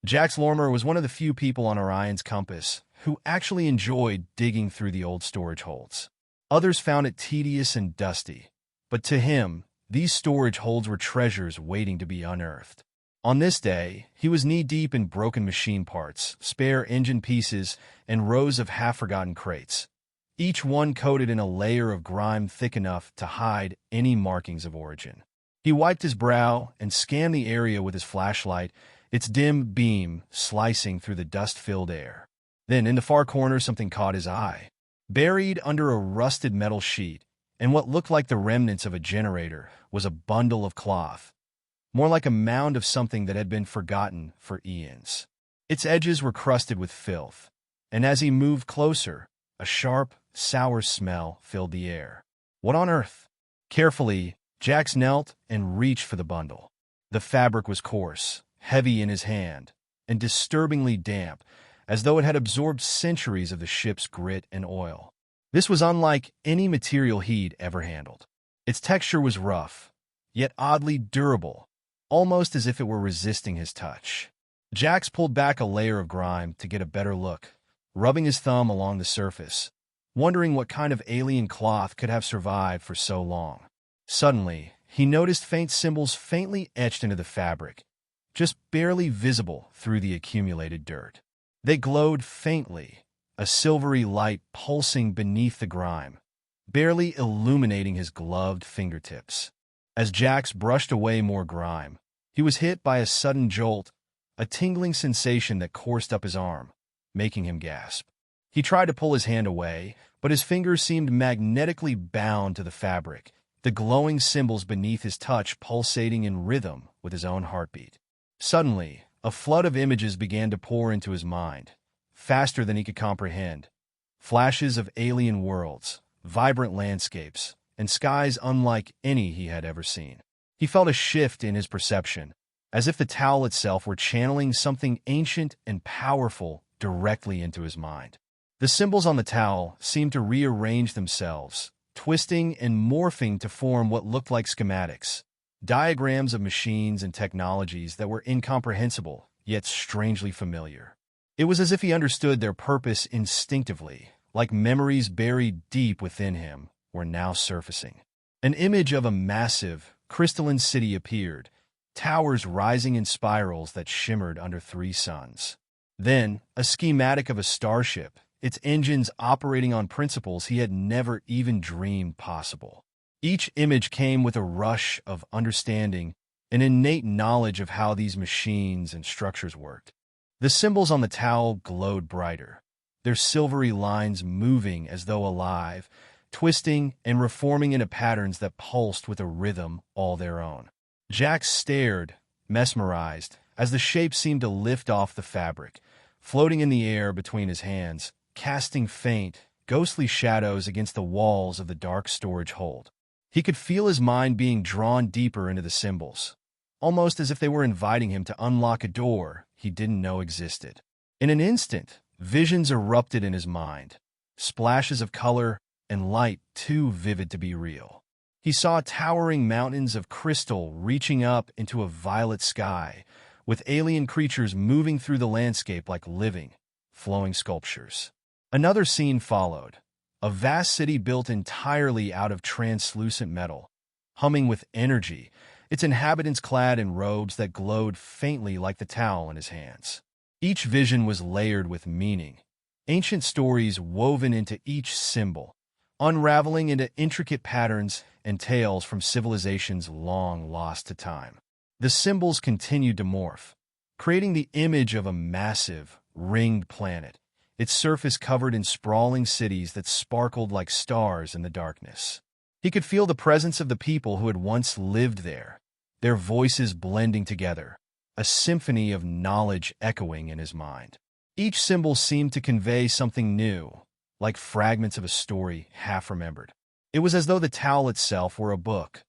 Jax Lormer was one of the few people on Orion's compass who actually enjoyed digging through the old storage holds. Others found it tedious and dusty, but to him, these storage holds were treasures waiting to be unearthed. On this day, he was knee-deep in broken machine parts, spare engine pieces, and rows of half-forgotten crates, each one coated in a layer of grime thick enough to hide any markings of origin. He wiped his brow and scanned the area with his flashlight, its dim beam slicing through the dust-filled air. Then, in the far corner, something caught his eye. Buried under a rusted metal sheet, and what looked like the remnants of a generator, was a bundle of cloth, more like a mound of something that had been forgotten for eons. Its edges were crusted with filth, and as he moved closer, a sharp, sour smell filled the air. What on earth? Carefully, Jax knelt and reached for the bundle. The fabric was coarse, heavy in his hand, and disturbingly damp, as though it had absorbed centuries of the ship's grit and oil. This was unlike any material he'd ever handled. Its texture was rough, yet oddly durable, almost as if it were resisting his touch. Jax pulled back a layer of grime to get a better look, rubbing his thumb along the surface, wondering what kind of alien cloth could have survived for so long. Suddenly, he noticed faint symbols faintly etched into the fabric, just barely visible through the accumulated dirt. They glowed faintly, a silvery light pulsing beneath the grime, barely illuminating his gloved fingertips. As Jax brushed away more grime, he was hit by a sudden jolt, a tingling sensation that coursed up his arm, making him gasp. He tried to pull his hand away, but his fingers seemed magnetically bound to the fabric, the glowing symbols beneath his touch pulsating in rhythm with his own heartbeat. Suddenly, a flood of images began to pour into his mind, faster than he could comprehend. Flashes of alien worlds, vibrant landscapes, and skies unlike any he had ever seen. He felt a shift in his perception, as if the towel itself were channeling something ancient and powerful directly into his mind. The symbols on the towel seemed to rearrange themselves, twisting and morphing to form what looked like schematics, diagrams of machines and technologies that were incomprehensible, yet strangely familiar. It was as if he understood their purpose instinctively, like memories buried deep within him were now surfacing. An image of a massive, crystalline city appeared, towers rising in spirals that shimmered under three suns. Then, a schematic of a starship, its engines operating on principles he had never even dreamed possible. Each image came with a rush of understanding, an innate knowledge of how these machines and structures worked. The symbols on the towel glowed brighter, their silvery lines moving as though alive, twisting and reforming into patterns that pulsed with a rhythm all their own. Jax stared, mesmerized, as the shape seemed to lift off the fabric, floating in the air between his hands, casting faint, ghostly shadows against the walls of the dark storage hold. He could feel his mind being drawn deeper into the symbols, almost as if they were inviting him to unlock a door he didn't know existed. In an instant, visions erupted in his mind, splashes of color and light too vivid to be real. He saw towering mountains of crystal reaching up into a violet sky, with alien creatures moving through the landscape like living, flowing sculptures. Another scene followed, a vast city built entirely out of translucent metal, humming with energy, its inhabitants clad in robes that glowed faintly like the towel in his hands. Each vision was layered with meaning, ancient stories woven into each symbol, unraveling into intricate patterns and tales from civilizations long lost to time. The symbols continued to morph, creating the image of a massive, ringed planet, its surface covered in sprawling cities that sparkled like stars in the darkness. He could feel the presence of the people who had once lived there, their voices blending together, a symphony of knowledge echoing in his mind. Each symbol seemed to convey something new, like fragments of a story half remembered. It was as though the towel itself were a book,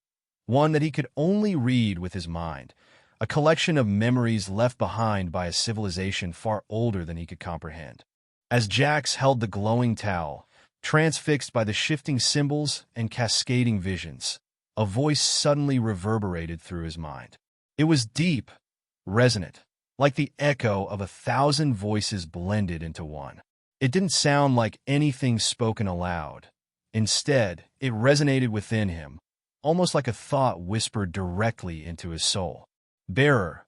one that he could only read with his mind, a collection of memories left behind by a civilization far older than he could comprehend. As Jax held the glowing towel, transfixed by the shifting symbols and cascading visions, a voice suddenly reverberated through his mind. It was deep, resonant, like the echo of 1,000 voices blended into one. It didn't sound like anything spoken aloud. Instead, it resonated within him, almost like a thought whispered directly into his soul. "Bearer,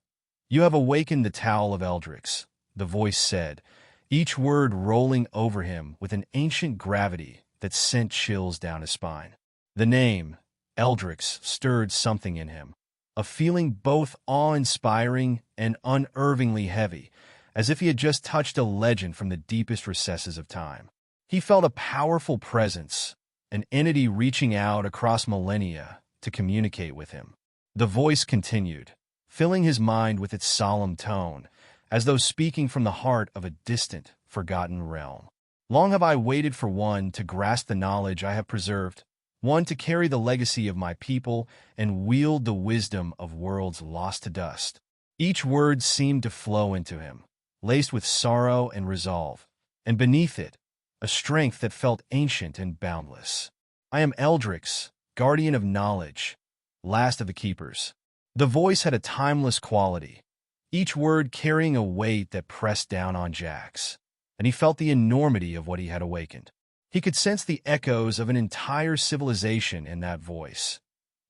you have awakened the Towel of Eldrix," the voice said, each word rolling over him with an ancient gravity that sent chills down his spine. The name, Eldrix, stirred something in him, a feeling both awe-inspiring and unnervingly heavy, as if he had just touched a legend from the deepest recesses of time. He felt a powerful presence, an entity reaching out across millennia to communicate with him. The voice continued, filling his mind with its solemn tone, as though speaking from the heart of a distant, forgotten realm. "Long have I waited for one to grasp the knowledge I have preserved, one to carry the legacy of my people and wield the wisdom of worlds lost to dust." Each word seemed to flow into him, laced with sorrow and resolve, and beneath it, a strength that felt ancient and boundless. "I am Eldrix, guardian of knowledge, last of the keepers." The voice had a timeless quality, each word carrying a weight that pressed down on Jax, and he felt the enormity of what he had awakened. He could sense the echoes of an entire civilization in that voice.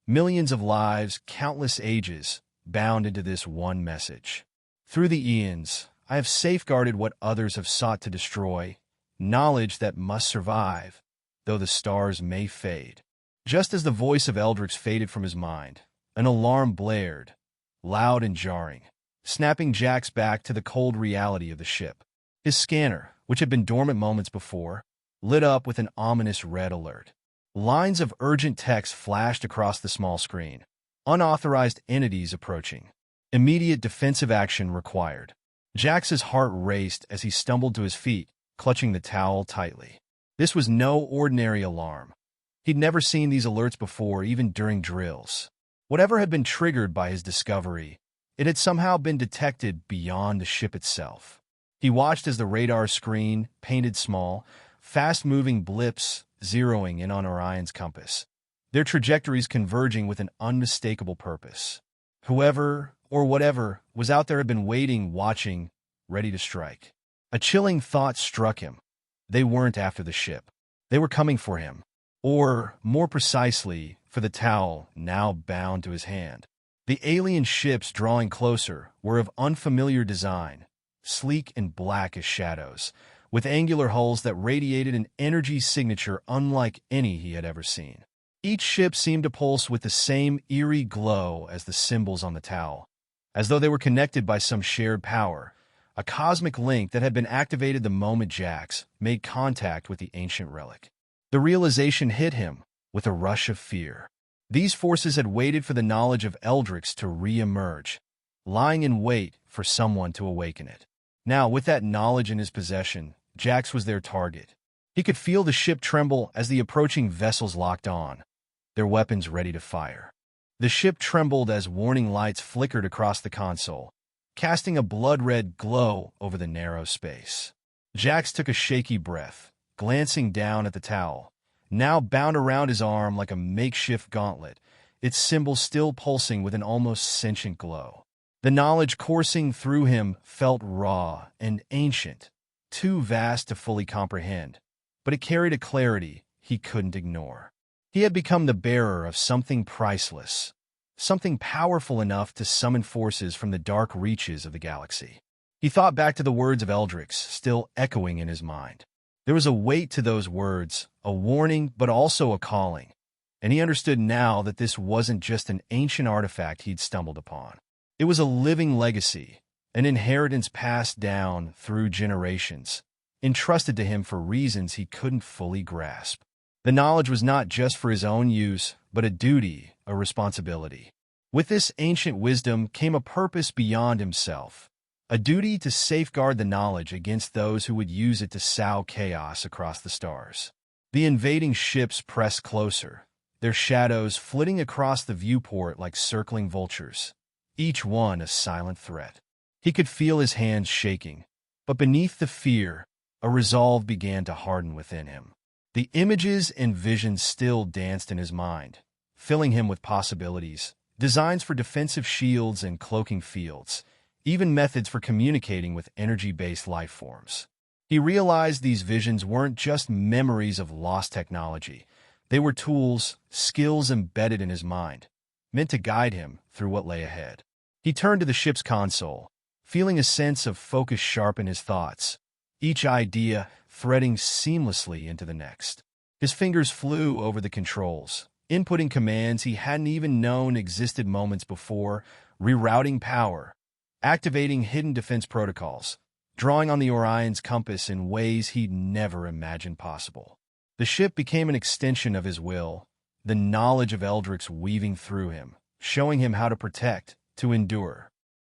Millions of lives, countless ages, bound into this one message. "Through the eons, I have safeguarded what others have sought to destroy, knowledge that must survive, though the stars may fade." Just as the voice of Eldrix faded from his mind, an alarm blared, loud and jarring, snapping Jax back to the cold reality of the ship. His scanner, which had been dormant moments before, lit up with an ominous red alert. Lines of urgent text flashed across the small screen. Unauthorized entities approaching. Immediate defensive action required. Jax's heart raced as he stumbled to his feet, clutching the towel tightly. This was no ordinary alarm. He'd never seen these alerts before, even during drills. Whatever had been triggered by his discovery, it had somehow been detected beyond the ship itself. He watched as the radar screen, painted small, fast-moving blips zeroing in on Orion's compass, their trajectories converging with an unmistakable purpose. Whoever, or whatever, was out there had been waiting, watching, ready to strike. A chilling thought struck him. They weren't after the ship. They were coming for him. Or, more precisely, for the towel now bound to his hand. The alien ships drawing closer were of unfamiliar design, sleek and black as shadows, with angular hulls that radiated an energy signature unlike any he had ever seen. Each ship seemed to pulse with the same eerie glow as the symbols on the towel, as though they were connected by some shared power, a cosmic link that had been activated the moment Jax made contact with the ancient relic. The realization hit him with a rush of fear. These forces had waited for the knowledge of Eldrix to re-emerge, lying in wait for someone to awaken it. Now, with that knowledge in his possession, Jax was their target. He could feel the ship tremble as the approaching vessels locked on, their weapons ready to fire. The ship trembled as warning lights flickered across the console, casting a blood-red glow over the narrow space. Jax took a shaky breath, glancing down at the towel, now bound around his arm like a makeshift gauntlet, its symbol still pulsing with an almost sentient glow. The knowledge coursing through him felt raw and ancient, too vast to fully comprehend, but it carried a clarity he couldn't ignore. He had become the bearer of something priceless, something powerful enough to summon forces from the dark reaches of the galaxy. He thought back to the words of Eldrix, still echoing in his mind. There was a weight to those words, a warning but also a calling, and he understood now that this wasn't just an ancient artifact he'd stumbled upon. It was a living legacy, an inheritance passed down through generations, entrusted to him for reasons he couldn't fully grasp. The knowledge was not just for his own use, but a duty, a responsibility. With this ancient wisdom came a purpose beyond himself, a duty to safeguard the knowledge against those who would use it to sow chaos across the stars. The invading ships pressed closer, their shadows flitting across the viewport like circling vultures, each one a silent threat. He could feel his hands shaking, but beneath the fear, a resolve began to harden within him. The images and visions still danced in his mind, filling him with possibilities, designs for defensive shields and cloaking fields, even methods for communicating with energy-based life forms. He realized these visions weren't just memories of lost technology. They were tools, skills embedded in his mind, meant to guide him through what lay ahead. He turned to the ship's console, feeling a sense of focus sharpen his thoughts, each idea threading seamlessly into the next. His fingers flew over the controls, inputting commands he hadn't even known existed moments before, rerouting power, activating hidden defense protocols, drawing on the Orion's compass in ways he'd never imagined possible. The ship became an extension of his will, the knowledge of Eldrix weaving through him, showing him how to protect, to endure,